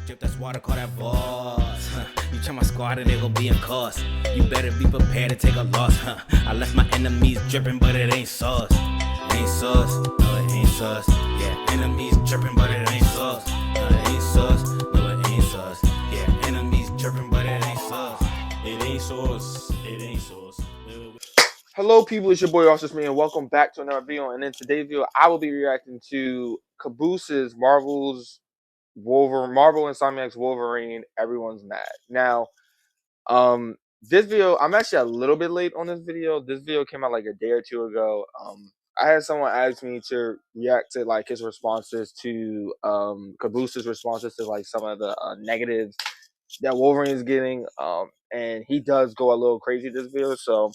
drip, that's water, call that boss. You check my squad and they gon' be in cost. You better be prepared to take a loss. I left my enemies dripping, but it ain't sauce. It ain't sauce, no it ain't sauce. Yeah, enemies dripping, but it ain't sauce. No it ain't sauce, no it ain't sauce. Yeah, enemies dripping, but it ain't sauce. It ain't sauce, it ain't sauce. Hello people, it's your boy Officer Me and welcome back to another video. And in today's video, I will be reacting to Caboose's Marvel Insomniac's Wolverine, Everyone's Mad. Now, this video, I'm actually a little bit late on this video. This video came out like a day or two ago. I had someone ask me to react to like his responses to Caboose's responses to like some of the negatives that Wolverine is getting. And he does go a little crazy this video, so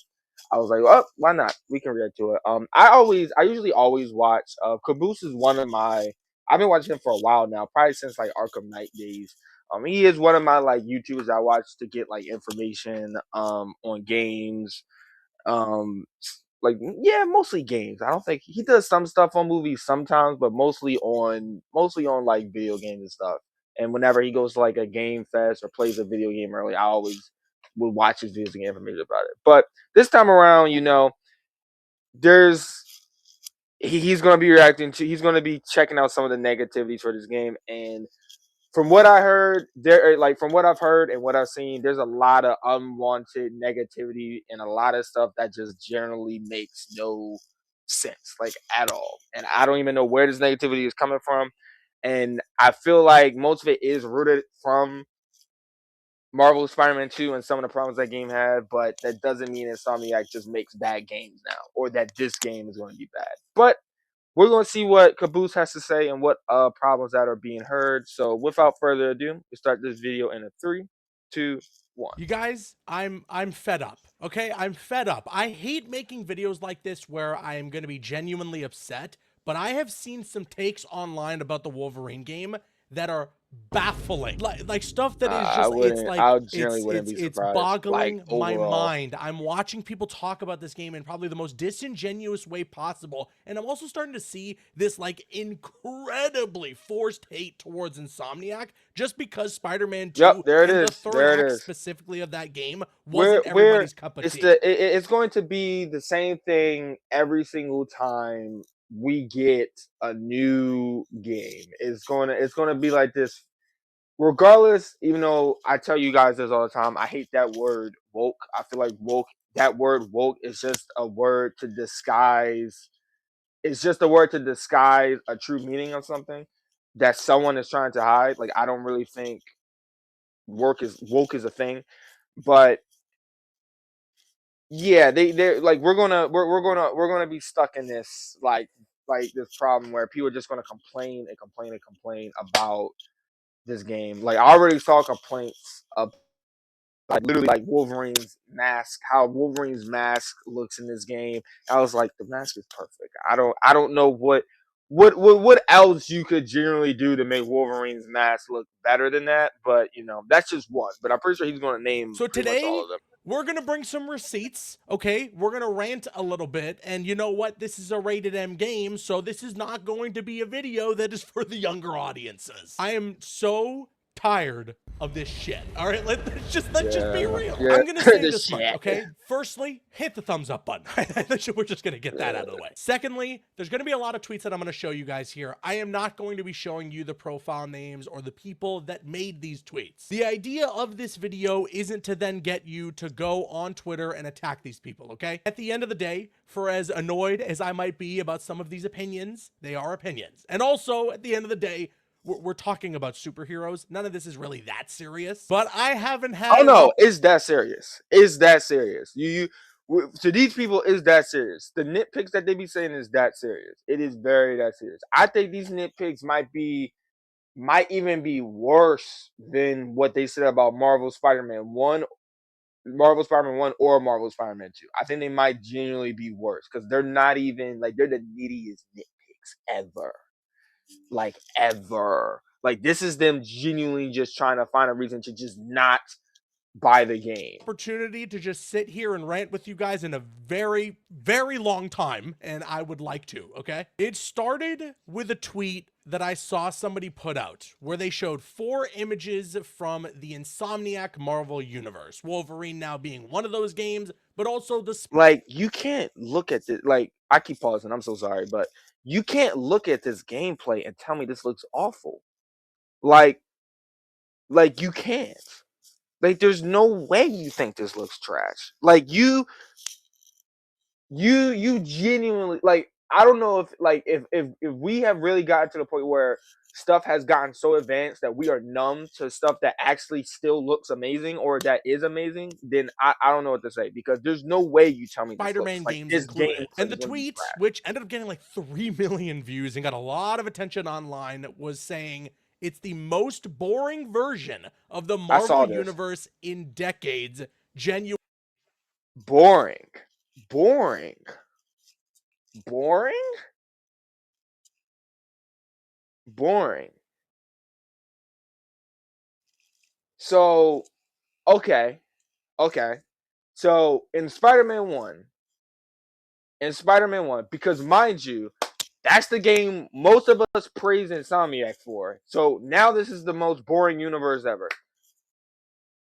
I was like, oh, why not? We can react to it. I usually always watch. Caboose is one of my. I've been watching him for a while now, probably since like Arkham Knight days. He is one of my like YouTubers I watch to get like information on games. Like yeah, mostly games. I don't think he does some stuff on movies sometimes, but mostly on like video games and stuff. And whenever he goes to like a game fest or plays a video game early, I always will watch his videos and get information about it. But this time around, he's going to be he's going to be checking out some of the negativities for this game. And from what I heard, from what I've heard and what I've seen, there's a lot of unwanted negativity and a lot of stuff that just generally makes no sense, like at all. And I don't even know where this negativity is coming from. And I feel like most of it is rooted from Marvel Spider-Man 2 and some of the problems that game had, but that doesn't mean Insomniac just makes bad games now, or that this game is going to be bad. But we're going to see what Caboose has to say and what problems that are being heard. So without further ado, we start this video in a 3, 2, 1. You guys, I'm fed up. Okay, I'm fed up. I hate making videos like this where I am going to be genuinely upset, but I have seen some takes online about the Wolverine game that are baffling, like stuff that is just it's boggling like, my mind. I'm watching people talk about this game in probably the most disingenuous way possible, and I'm also starting to see this like incredibly forced hate towards Insomniac just because Spider-Man 2 Yep, there it and is. the third There it act is. specifically of that game wasn't everybody's cup of tea. It's going to be the same thing every single time we get a new game. It's gonna be like this regardless. Even though I tell you guys this all the time, I hate that word woke. I feel like that word woke is just a word to disguise. It's just a word to disguise a true meaning of something that someone is trying to hide. Like I don't really think woke is a thing, but yeah, they're like we're gonna be stuck in this like this problem where people are just gonna complain and complain and complain about this game. Like I already saw complaints of like literally like how Wolverine's mask looks in this game. I was like, the mask is perfect. I don't know what else you could generally do to make Wolverine's mask look better than that, but that's just one. But I'm pretty sure he's gonna name So pretty much all today, of them. we're going to bring some receipts, okay? We're going to rant a little bit, and you know what? This is a rated M game, so this is not going to be a video that is for the younger audiences. I am so tired of this shit. All right, let's just be real. Yeah. I'm gonna say This this much, shit. okay? Firstly, hit the thumbs up button. We're just gonna get that out of the way. Secondly, there's gonna be a lot of tweets that I'm gonna show you guys here. I am not going to be showing you the profile names or the people that made these tweets. The idea of this video isn't to then get you to go on Twitter and attack these people, okay? At the end of the day, for as annoyed as I might be about some of these opinions, they are opinions. And also, at the end of the day, we're talking about superheroes. None of this is really that serious, but I haven't had. Oh no, it's that serious. It's that serious. To these people, is that serious. The nitpicks that they be saying is that serious. It is very that serious. I think these nitpicks might even be worse than what they said about Marvel Spider-Man 1 or Marvel Spider-Man 2. I think they might genuinely be worse because they're not even like they're the neediest nitpicks ever. Like ever. Like this is them genuinely just trying to find a reason to just not buy the game. Opportunity to just sit here and rant with you guys in a very, very long time, and I would like to, okay? It started with a tweet that I saw somebody put out where they showed 4 images from the Insomniac Marvel universe. Wolverine now being one of those games, but also the Like, you can't look at this. Like, I keep pausing. I'm so sorry, but you can't look at this gameplay and tell me this looks awful. Like you can't. Like, there's no way you think this looks trash. Like, you genuinely, like, I don't know if we have really gotten to the point where stuff has gotten so advanced that we are numb to stuff that actually still looks amazing or that is amazing, then I don't know what to say, because there's no way you tell me Spider-Man like games this included. game And the tweet, which ended up getting like 3 million views and got a lot of attention online, was saying it's the most boring version of the Marvel universe in decades. Genuine. Boring. So, okay. So in Spider-Man 1, because mind you, that's the game most of us praise Insomniac for. So now this is the most boring universe ever.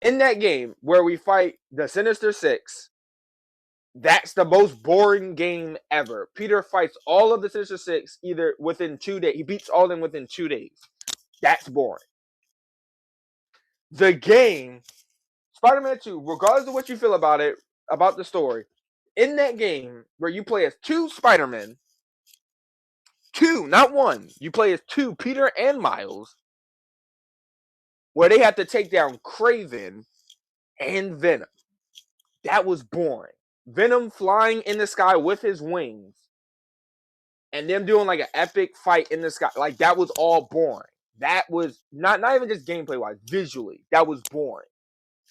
In that game where we fight the Sinister Six, that's the most boring game ever. Peter fights all of the Sinister Six either within 2 days. He beats all of them within 2 days. That's boring. The game, Spider-Man 2, regardless of what you feel about it, about the story, in that game where you play as 2 Spider-Men, 2, not 1, you play as 2, Peter and Miles, where they have to take down Kraven and Venom. That was boring. Venom flying in the sky with his wings and them doing like an epic fight in the sky. Like, that was all boring. That was not even just gameplay wise, visually. That was boring.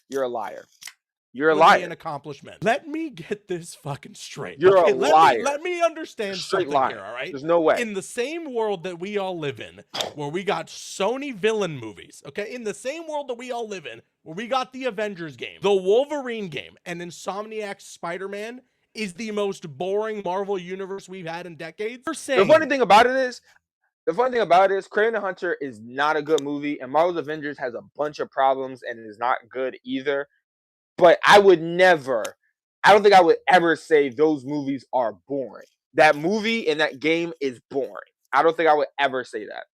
You're a liar. You're a liar. An accomplishment. Let me get this fucking straight. You're a liar. Let me understand something here, all right? There's no way. In the same world that we all live in, where we got Sony villain movies, okay? In the same world that we all live in, where we got the Avengers game, the Wolverine game, and Insomniac's Spider-Man is the most boring Marvel universe we've had in decades. The funny thing about it is, Kraven the Hunter is not a good movie, and Marvel's Avengers has a bunch of problems and is not good either. But I don't think I would ever say those movies are boring. That movie and that game is boring. I don't think I would ever say that.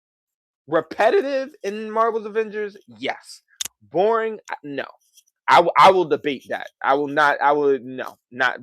Repetitive in Marvel's Avengers, yes. Boring, no. I will debate that. Not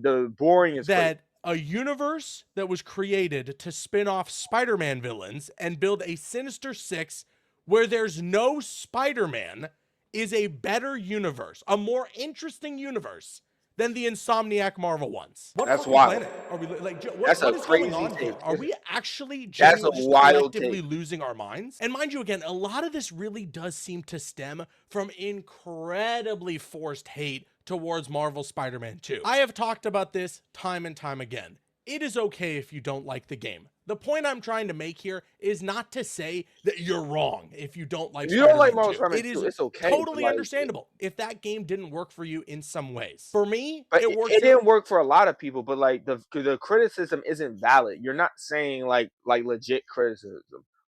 the boring is that. A universe that was created to spin off Spider-Man villains and build a Sinister Six where there's no Spider-Man is a better universe, a more interesting universe than the Insomniac Marvel ones. That's wild. Are we like? That's what is crazy going on take. Here? Are we actually that's a wild collectively take. losing our minds? And mind you, again, a lot of this really does seem to stem from incredibly forced hate towards Marvel Spider-Man 2. I have talked about this time and time again. It is okay if you don't like the game. The point I'm trying to make here is not to say that you're wrong if you don't like Spider-Man 2. Don't like Marvel Spider-Man 2, it's okay. Totally understandable if that game didn't work for you in some ways. For me, it worked. It didn't work for a lot of people, but like the criticism isn't valid. You're not saying like legit criticism.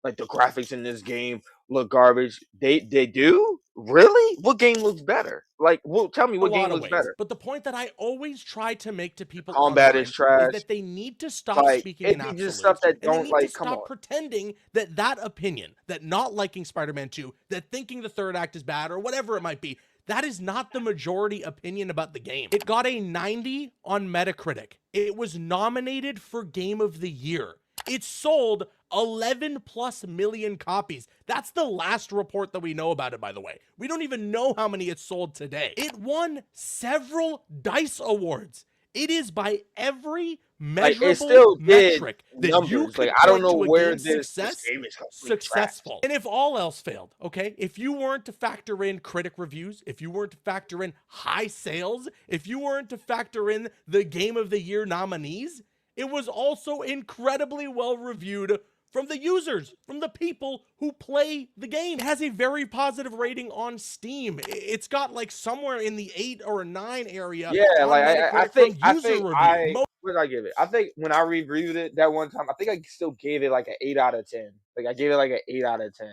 Like, the graphics in this game look garbage. They do? Really? What game looks better? Like, well, tell me what game looks better. But the point that I always try to make to people combat is trash. Is that they need to stop speaking in absolutes. Stuff that and they need to stop pretending that opinion, that not liking Spider-Man 2, that thinking the third act is bad or whatever it might be, that is not the majority opinion about the game. It got a 90 on Metacritic. It was nominated for Game of the Year. It sold 11 plus million copies. That's the last report that we know about it, by the way. We don't even know how many it sold today. It won several DICE awards. It is by every measurable metric that you can I don't know where this game is successful. And if all else failed, okay, if you weren't to factor in critic reviews, if you weren't to factor in high sales, if you weren't to factor in the Game of the Year nominees, it was also incredibly well reviewed from the users, from the people who play the game. It has a very positive rating on Steam. It's got like somewhere in the 8 or a 9 area Yeah, on like Metacritic from user review. what did I give it? I think when I reviewed it that one time, I think I still gave it like an 8 out of 10. Like I gave it like an 8 out of 10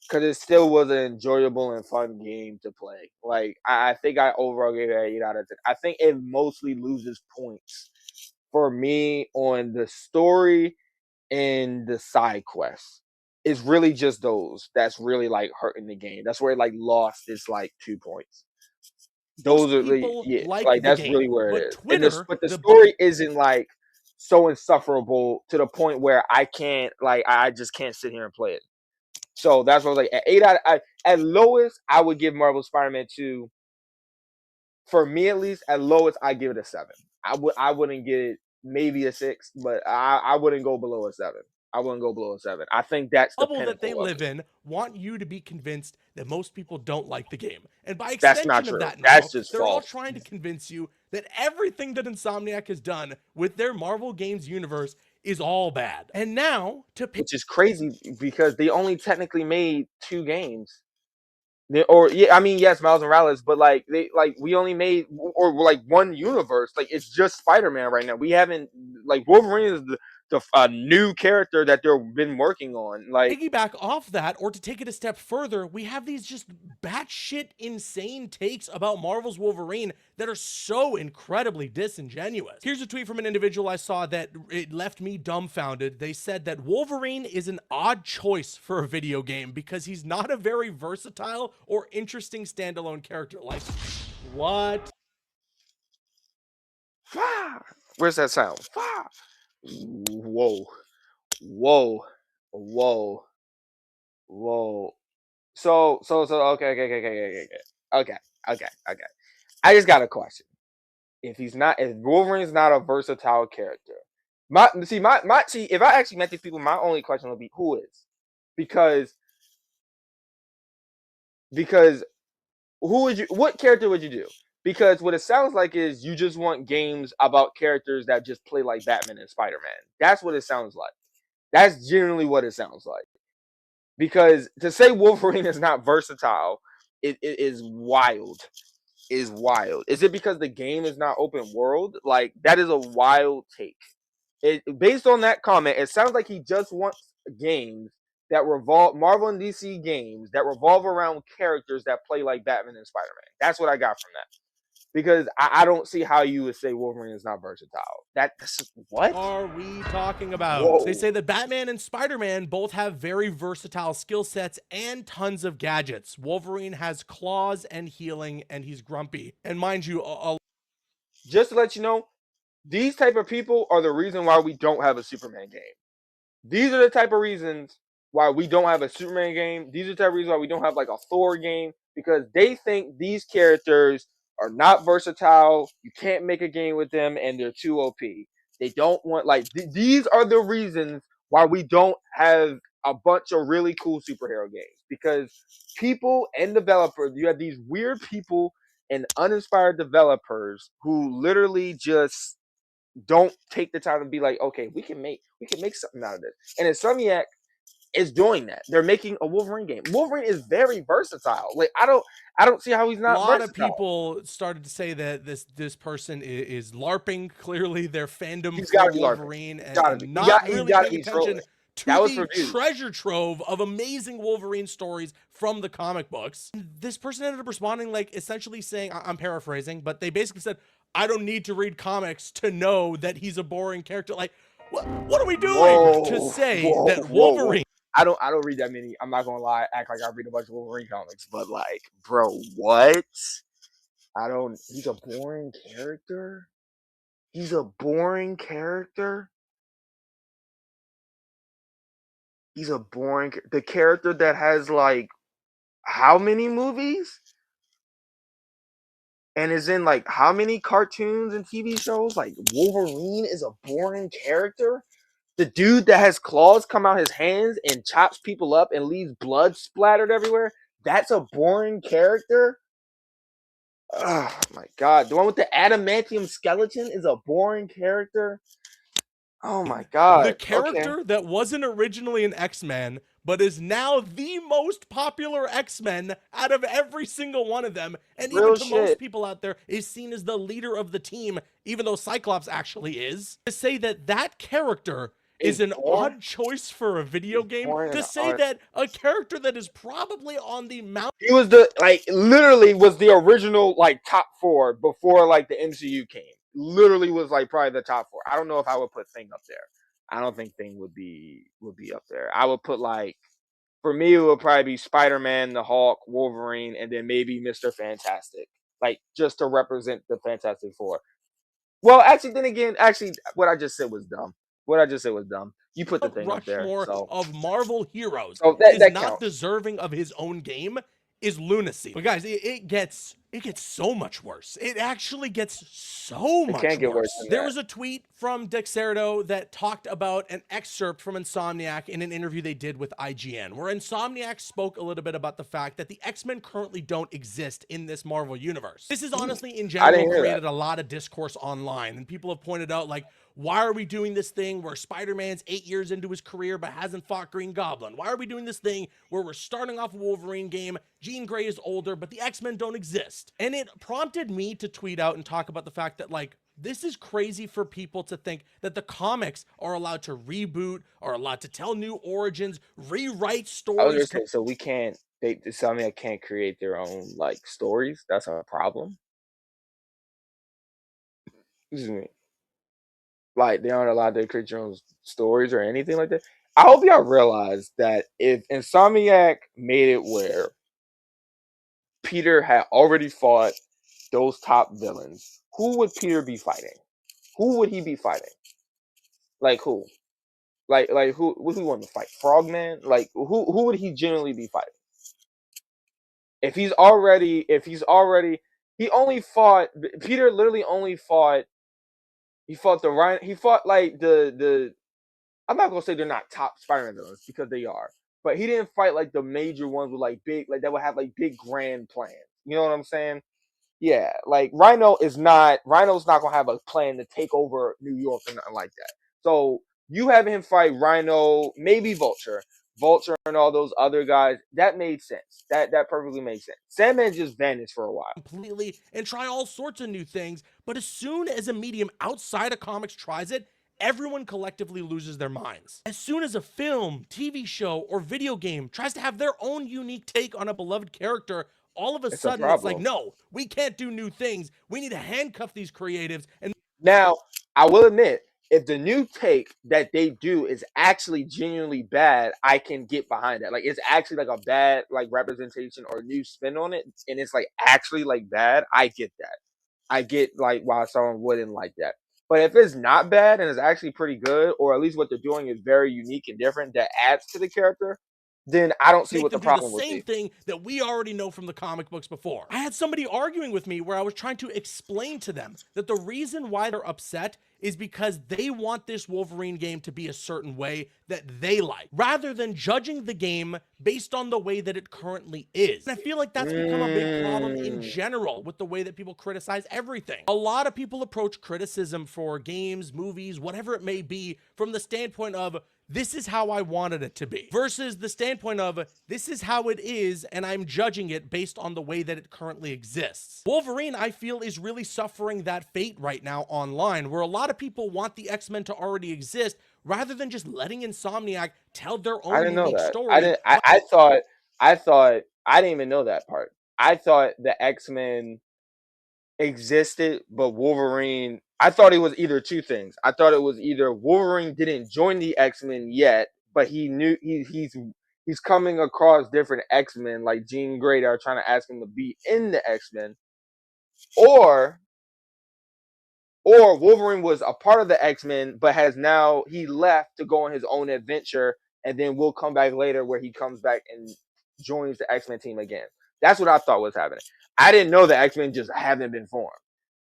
because it still was an enjoyable and fun game to play. Like I think I overall gave it an 8 out of 10. I think it mostly loses points for me on the story and the side quests. It's really just those that's really like hurting the game. That's where it like lost its like 2 points. Most Those are really, people yeah, like like the that's game, really where it but is. And this, Twitter, but the the story isn't like so insufferable to the point where I can't like I just can't sit here and play it. So that's what I was like at 8 out of, at lowest I would give Marvel Spider-Man 2, for me at least, at lowest I give it a 7. I wouldn't get it maybe a 6, but I wouldn't go below a 7. I wouldn't go below a 7. I think that's the bubble that they pinnacle of live it. in want you to be convinced that most people don't like the game. And by That's not extension of true. that now, That's just they're all false. trying to convince you that everything that Insomniac has done with their Marvel Games universe is all bad. And now, to pick Which is crazy because they only technically made 2 games. Or yeah, I mean yes, Miles Morales, but like we only made or like one universe. Like it's just Spider-Man right now. We haven't like Wolverine is the new character that they've been working on. Like piggyback off that, or to take it a step further, we have these just batshit insane takes about Marvel's Wolverine that are so incredibly disingenuous. Here's a tweet from an individual I saw that it left me dumbfounded. They said that Wolverine is an odd choice for a video game because he's not a very versatile or interesting standalone character. Like, what? where's that sound? Whoa, whoa, whoa, whoa. So okay. I just got a question. If Wolverine's not a versatile character, if I actually met these people, my only question would be who is, because what character would you do? Because what it sounds like is you just want games about characters that just play like Batman and Spider-Man. That's what it sounds like. That's generally what it sounds like. Because to say Wolverine is not versatile, it is wild. Is wild. Is it because the game is not open world? Like that is a wild take. Based on that comment, it sounds like he just wants games that revolve Marvel and DC games that revolve around characters that play like Batman and Spider-Man. That's what I got from that. Because I don't see how you would say Wolverine is not versatile. That's what are we talking about? Whoa. They say that Batman and Spider-Man both have very versatile skill sets and tons of gadgets. Wolverine has claws and healing, and he's grumpy. And mind you, just to let you know, these type of people are the reason why we don't have a Superman game. These are the type of reasons why we don't have a Superman game. These are the type of reasons why we don't have like a Thor game, because they think these characters are not versatile. You can't make a game with them, and they're too OP. They don't want like these are the reasons why we don't have a bunch of really cool superhero games, because people and developers, you have these weird people and uninspired developers who literally just don't take the time to be like, okay, we can make something out of this. And Insomniac is doing that. They're making a Wolverine game. Wolverine is very versatile. Like I don't see how he's not a lot versatile. of people started to say that this person is LARPing. Clearly, their fandom He's for gotta be Wolverine LARPing. and not really paying He's attention trolling. to That was the reviews. treasure trove of amazing Wolverine stories from the comic books. This person ended up responding, like essentially saying, I'm paraphrasing, but they basically said, I don't need to read comics to know that he's a boring character. Like, what are we doing to say that Wolverine? I don't read that many. I'm not gonna lie, act like I read a bunch of Wolverine comics, but like, bro, what? He's a boring character? He's a boring character? He's a boring the character that has like how many movies? And is in like how many cartoons and TV shows? Like Wolverine is a boring character? The dude that has claws come out his hands and chops people up and leaves blood splattered everywhere? That's a boring character? Oh my god. The one with the adamantium skeleton is a boring character? Oh my god. The character that wasn't originally an X-Men, but is now the most popular X-Men out of every single one of them, and Real even to shit. most people out there, is seen as the leader of the team, even though Cyclops actually is. To say that that character is an odd choice for a video game, to say that a character that is probably on the Mount... He was the, like, literally was the original, like, top 4 before, like, the MCU came. Literally was, like, probably the top 4. I don't know if I would put Thing up there. I don't think Thing would be up there. I would put, like, for me, it would probably be Spider-Man, the Hulk, Wolverine, and then maybe Mr. Fantastic. Like, just to represent the Fantastic Four. Well, actually, then again, what I just said was dumb. You put the Thing up there. Rushmore So of Marvel heroes that is not counts. deserving of his own game is lunacy. But guys, it gets so much worse. It actually gets so much can't get worse than There that. was a tweet from Dexerto that talked about an excerpt from Insomniac in an interview they did with IGN, where Insomniac spoke a little bit about the fact that the X-Men currently don't exist in this Marvel universe. This is honestly, in general, created a lot of discourse online, and people have pointed out, like, why are we doing this thing where Spider-Man's 8 years into his career but hasn't fought Green Goblin? Why are we doing this thing where we're starting off a Wolverine game, Jean Grey is older, but the X-Men don't exist? And it prompted me to tweet out and talk about the fact that, like, this is crazy for people to think that the comics are allowed to reboot, are allowed to tell new origins, rewrite stories. I was gonna say, so we can't, Insomniac can't create their own, like, stories? That's a problem? Excuse me. Like, they aren't allowed to create their own stories or anything like that? I hope y'all realize that if Insomniac made it where Peter had already fought those top villains, who would Peter be fighting? Who would he be fighting? Like, who? Like who would he want to fight? Frogman? Like, who would he genuinely be fighting? If he's already he only fought, Peter literally only fought, he fought like the I'm not gonna say they're not top Spider-Man villains, because they are, but he didn't fight like the major ones with like big, like that would have like big grand plans. You know what I'm saying? Yeah, like Rhino's not gonna have a plan to take over New York or nothing like that. So you having him fight Rhino, maybe Vulture and all those other guys, that made sense. That perfectly made sense. Sandman just vanished for a while. Completely, and try all sorts of new things, but as soon as a medium outside of comics tries it, everyone collectively loses their minds. As soon as a film, TV show, or video game tries to have their own unique take on a beloved character, all of a sudden it's like, no, we can't do new things. We need to handcuff these creatives. And now, I will admit, if the new take that they do is actually genuinely bad, I can get behind that. Like, it's actually like a bad, like, representation or new spin on it, and it's like actually like bad, I get that. I get like why someone wouldn't like that. But if it's not bad and it's actually pretty good, or at least what they're doing is very unique and different that adds to the character, then I don't see what the problem would be. Same thing that we already know from the comic books before. I had somebody arguing with me where I was trying to explain to them that the reason why they're upset is because they want this Wolverine game to be a certain way that they like, rather than judging the game based on the way that it currently is. And I feel like that's become a big problem in general with the way that people criticize everything. A lot of people approach criticism for games, movies, whatever it may be, from the standpoint of, this is how I wanted it to be, versus the standpoint of, this is how it is, and I'm judging it based on the way that it currently exists. Wolverine, I feel, is really suffering that fate right now online, where a lot of people want the X-Men to already exist, rather than just letting Insomniac tell their own unique story. I didn't even know that part. I thought the X-Men existed, but Wolverine, I thought it was either two things. I thought it was either Wolverine didn't join the X-Men yet, but he knew he's coming across different X-Men like Jean Grey that are trying to ask him to be in the X-Men, or Wolverine was a part of the X-Men, but he left to go on his own adventure, and then we'll come back later where he comes back and joins the X-Men team again. That's what I thought was happening. I didn't know the X-Men just haven't been formed.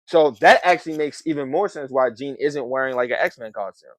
So that actually makes even more sense why Jean isn't wearing like an X-Men costume.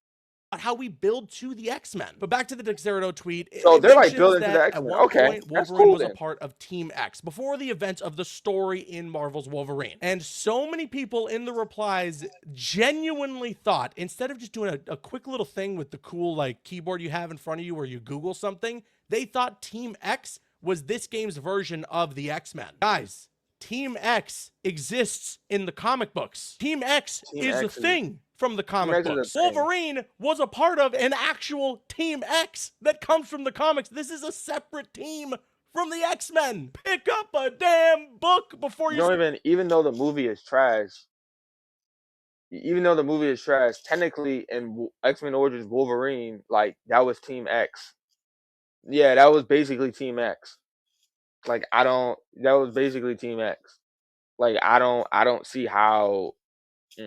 how we build to the X-Men. But back to the Dexerito tweet. So they're like mentions building to the that X-Men. at one Okay, point, that's Wolverine cool was a then. part of Team X before the events of the story in Marvel's Wolverine. And so many people in the replies genuinely thought, instead of just doing a quick little thing with the cool like keyboard you have in front of you where you Google something, they thought Team X was this game's version of the X-Men. Guys, Team X exists in the comic books. Team X is a thing from the comic books. Wolverine was a part of an actual Team X that comes from the comics. This is a separate team from the X-Men. Pick up a damn book before you don't even though the movie is trash, technically in X-Men Origins Wolverine, like that was Team X. Yeah, that was basically Team X. Like that was basically Team X. Like I don't see how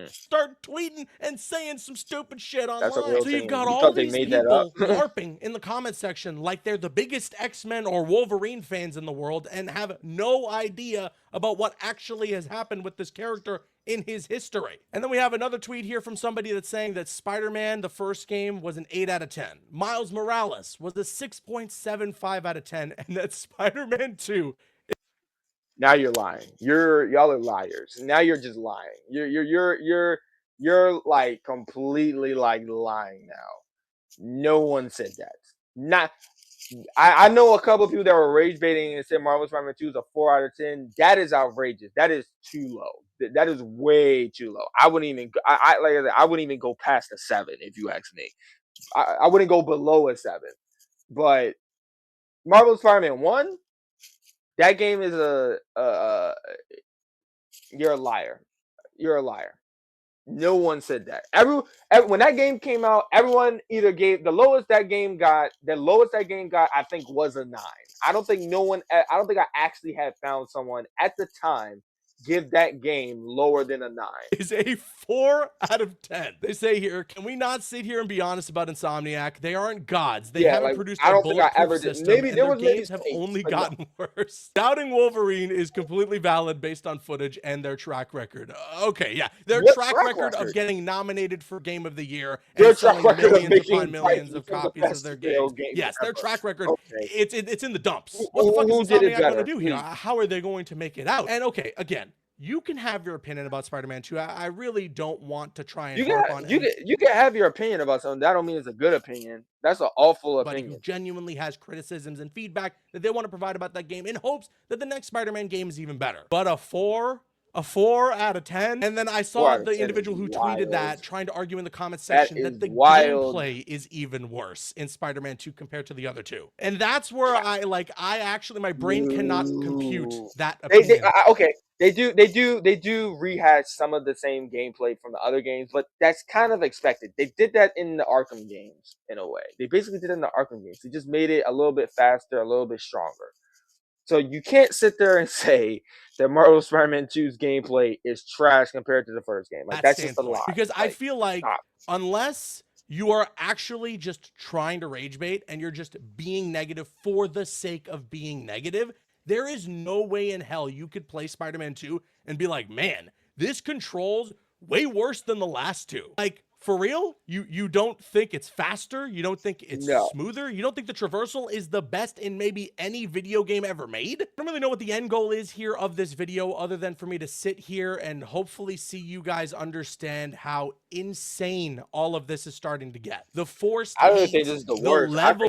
start tweeting and saying some stupid shit online. That's a real so you've thing. got You all thought they these made that people up? LARPing in the comment section like they're the biggest X-Men or Wolverine fans in the world and have no idea about what actually has happened with this character in his history. And then we have another tweet here from somebody that's saying that Spider-Man, the first game, was an 8 out of 10. Miles Morales was a 6.75 out of 10. And that Spider-Man 2 now you're lying. Y'all are liars. Now you're just lying. You're like completely like lying now. No one said that. Not I know a couple of people that were rage baiting and said Marvel Spider-Man 2 is a 4 out of 10. That is outrageous. That is too low. That is way too low. I wouldn't even like I said, I wouldn't even go past a 7 if you ask me. I wouldn't go below a 7. But Marvel Spider-Man 1, that game is you're a liar. You're a liar. No one said that. When that game came out, everyone either gave the lowest that game got. I think was a 9. I don't think I actually had found someone at the time give that game lower than a 9. Is a 4 out of 10. They say here, can we not sit here and be honest about Insomniac? They aren't gods. They haven't produced a bulletproof system, and their games have only gotten worse. Doubting Wolverine is completely valid based on footage and their track record. Okay, yeah. Their track record of getting nominated for Game of the Year and selling millions upon millions of copies of their games. Yes, their track record, it's in the dumps. What the fuck is Insomniac going to do here? How are they going to make it out? And okay, again, you can have your opinion about Spider-Man 2. I really don't want to try and harp on it. You can have your opinion about something. That don't mean it's a good opinion. That's an awful opinion. Who genuinely has criticisms and feedback that they want to provide about that game in hopes that the next Spider-Man game is even better. But a 4 out of 10. And then I saw the individual who tweeted that trying to argue in the comment section that the gameplay is even worse in Spider-Man 2 compared to the other two. And that's where my brain cannot compute that opinion. They do rehash some of the same gameplay from the other games, but that's kind of expected. They did that in the Arkham games in a way. They basically did it in the Arkham games. They just made it a little bit faster, a little bit stronger. So you can't sit there and say that Marvel Spider-Man 2's gameplay is trash compared to the first game. Like that's just a lie. Because I feel like unless you are actually just trying to rage bait and you're just being negative for the sake of being negative, there is no way in hell you could play Spider-Man 2 and be like, man, this controls way worse than the last two. Like, for real? You don't think it's faster? You don't think it's smoother? You don't think the traversal is the best in maybe any video game ever made? I don't really know what the end goal is here of this video other than for me to sit here and hopefully see you guys understand how insane all of this is starting to get. The forced I don't think this is the worst. Level... I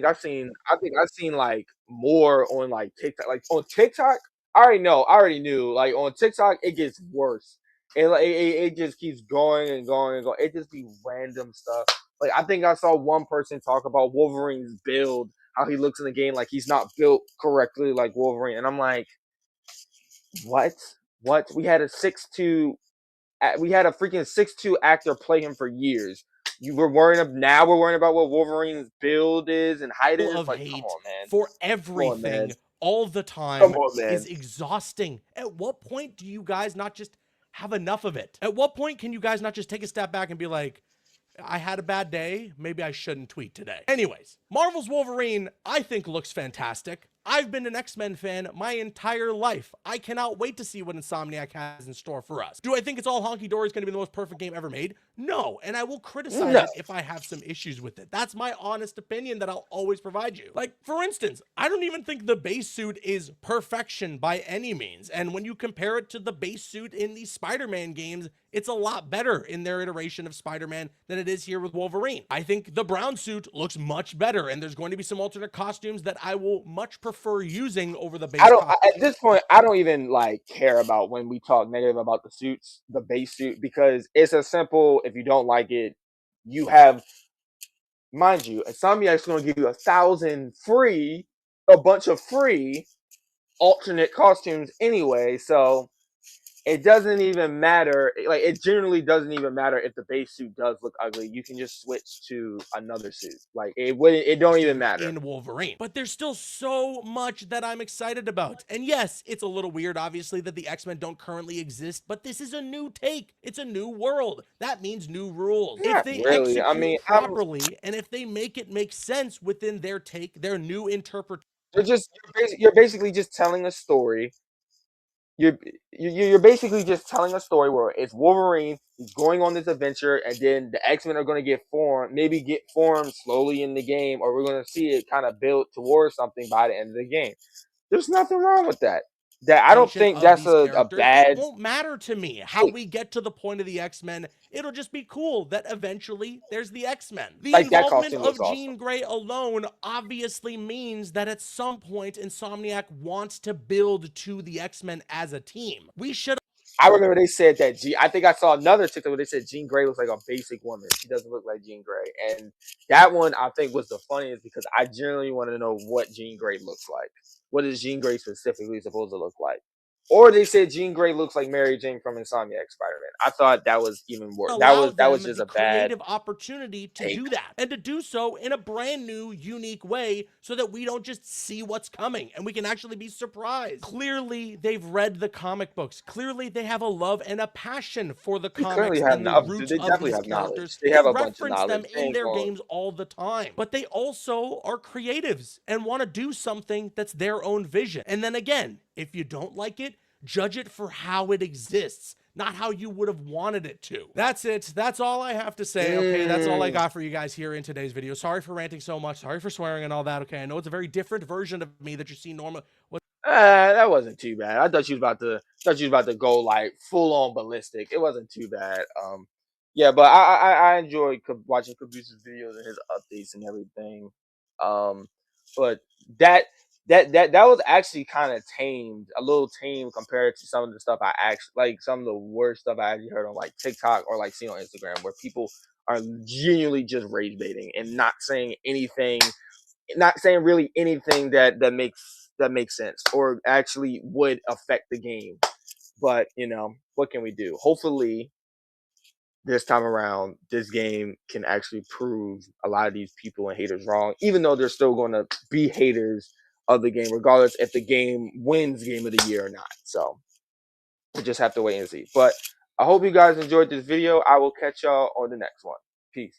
think I've seen like more on like TikTok. Like on TikTok, I already knew. Like on TikTok, it gets worse. It just keeps going and going and going. It just be random stuff. Like I think I saw one person talk about Wolverine's build, how he looks in the game like he's not built correctly like Wolverine, and I'm like, what? We had a 6'2", we had a freaking 6'2" actor play him for years. We're worrying about what Wolverine's build is and height is. Like, come on, man. For everything, all the time is exhausting. At what point do you guys not just have enough of it? At what point can you guys not just take a step back and be like, I had a bad day, maybe I shouldn't tweet today? Anyways, Marvel's Wolverine, I think looks fantastic. I've been an X-Men fan my entire life. I cannot wait to see what Insomniac has in store for us. Do I think it's all honky-dory is going to be the most perfect game ever made? No, and I will criticize No. it if I have some issues with it. That's my honest opinion that I'll always provide you. Like, for instance, I don't even think the base suit is perfection by any means, and when you compare it to the base suit in the Spider-Man games, it's a lot better in their iteration of Spider-Man than it is here with Wolverine. I think the brown suit looks much better, and there's going to be some alternate costumes that I will much prefer using over the base costume. At this point, I don't even like care about when we talk negative about the suits, the base suit, because it's a simple. If you don't like it, you have, mind you, Insomniac's going to give you 1,000 free, a bunch of free alternate costumes anyway. So it doesn't even matter. Like, it generally doesn't even matter if the base suit does look ugly. You can just switch to another suit. Like, it don't even matter in Wolverine. But there's still so much that I'm excited about. And yes, it's a little weird, obviously, that the X-Men don't currently exist, but this is a new take. It's a new world. That means new rules. Not If they really. I execute mean, properly, and if they make it make sense within their take, their new interpretation. you're basically just telling a story. You're basically just telling a story where it's Wolverine, he's going on this adventure, and then the X-Men are going to get formed slowly in the game, or we're going to see it kind of build towards something by the end of the game. There's nothing wrong with that. I don't think that's a bad. It won't matter to me how we get to the point of the X-Men. It'll just be cool that eventually there's the X-Men. The Like, that involvement costume of looks Jean Grey alone obviously means that at some point Insomniac wants to build to the X-Men as a team. We should. I remember they said that I think I saw another TikTok where they said Jean Grey looks like a basic woman. She doesn't look like Jean Grey. And that one I think was the funniest because I generally want to know what Jean Grey looks like. What is Jean Grey specifically supposed to look like? Or they said Jean Grey looks like Mary Jane from Insomniac Spider-Man. I thought that was even worse. That was just a bad creative opportunity to do that, and to do so in a brand new, unique way, so that we don't just see what's coming and we can actually be surprised. Clearly, they've read the comic books. Clearly, they have a love and a passion for the comics and the roots of these characters. They have a bunch of reference them knowledge in their games all the time, but they also are creatives and want to do something that's their own vision. And then again, if you don't like it, judge it for how it exists, not how you would have wanted it to. That's it. That's all I have to say. Okay, that's all I got for you guys here in today's video. Sorry for ranting so much. Sorry for swearing and all that. Okay, I know it's a very different version of me that you see normally. That wasn't too bad. I thought you was about to go like full on ballistic. It wasn't too bad. Yeah, but I enjoyed watching Caboose's videos and his updates and everything. But that was actually kind of tamed, a little tame compared to some of the stuff I actually like. Some of the worst stuff I actually heard on like TikTok or like seen on Instagram, where people are genuinely just rage baiting and not saying anything, not saying really anything that makes sense or actually would affect the game. But what can we do? Hopefully this time around, this game can actually prove a lot of these people and haters wrong, even though they're still going to be haters of the game, regardless if the game wins Game of the Year or not. So we just have to wait and see. But I hope you guys enjoyed this video. I will catch y'all on the next one. Peace.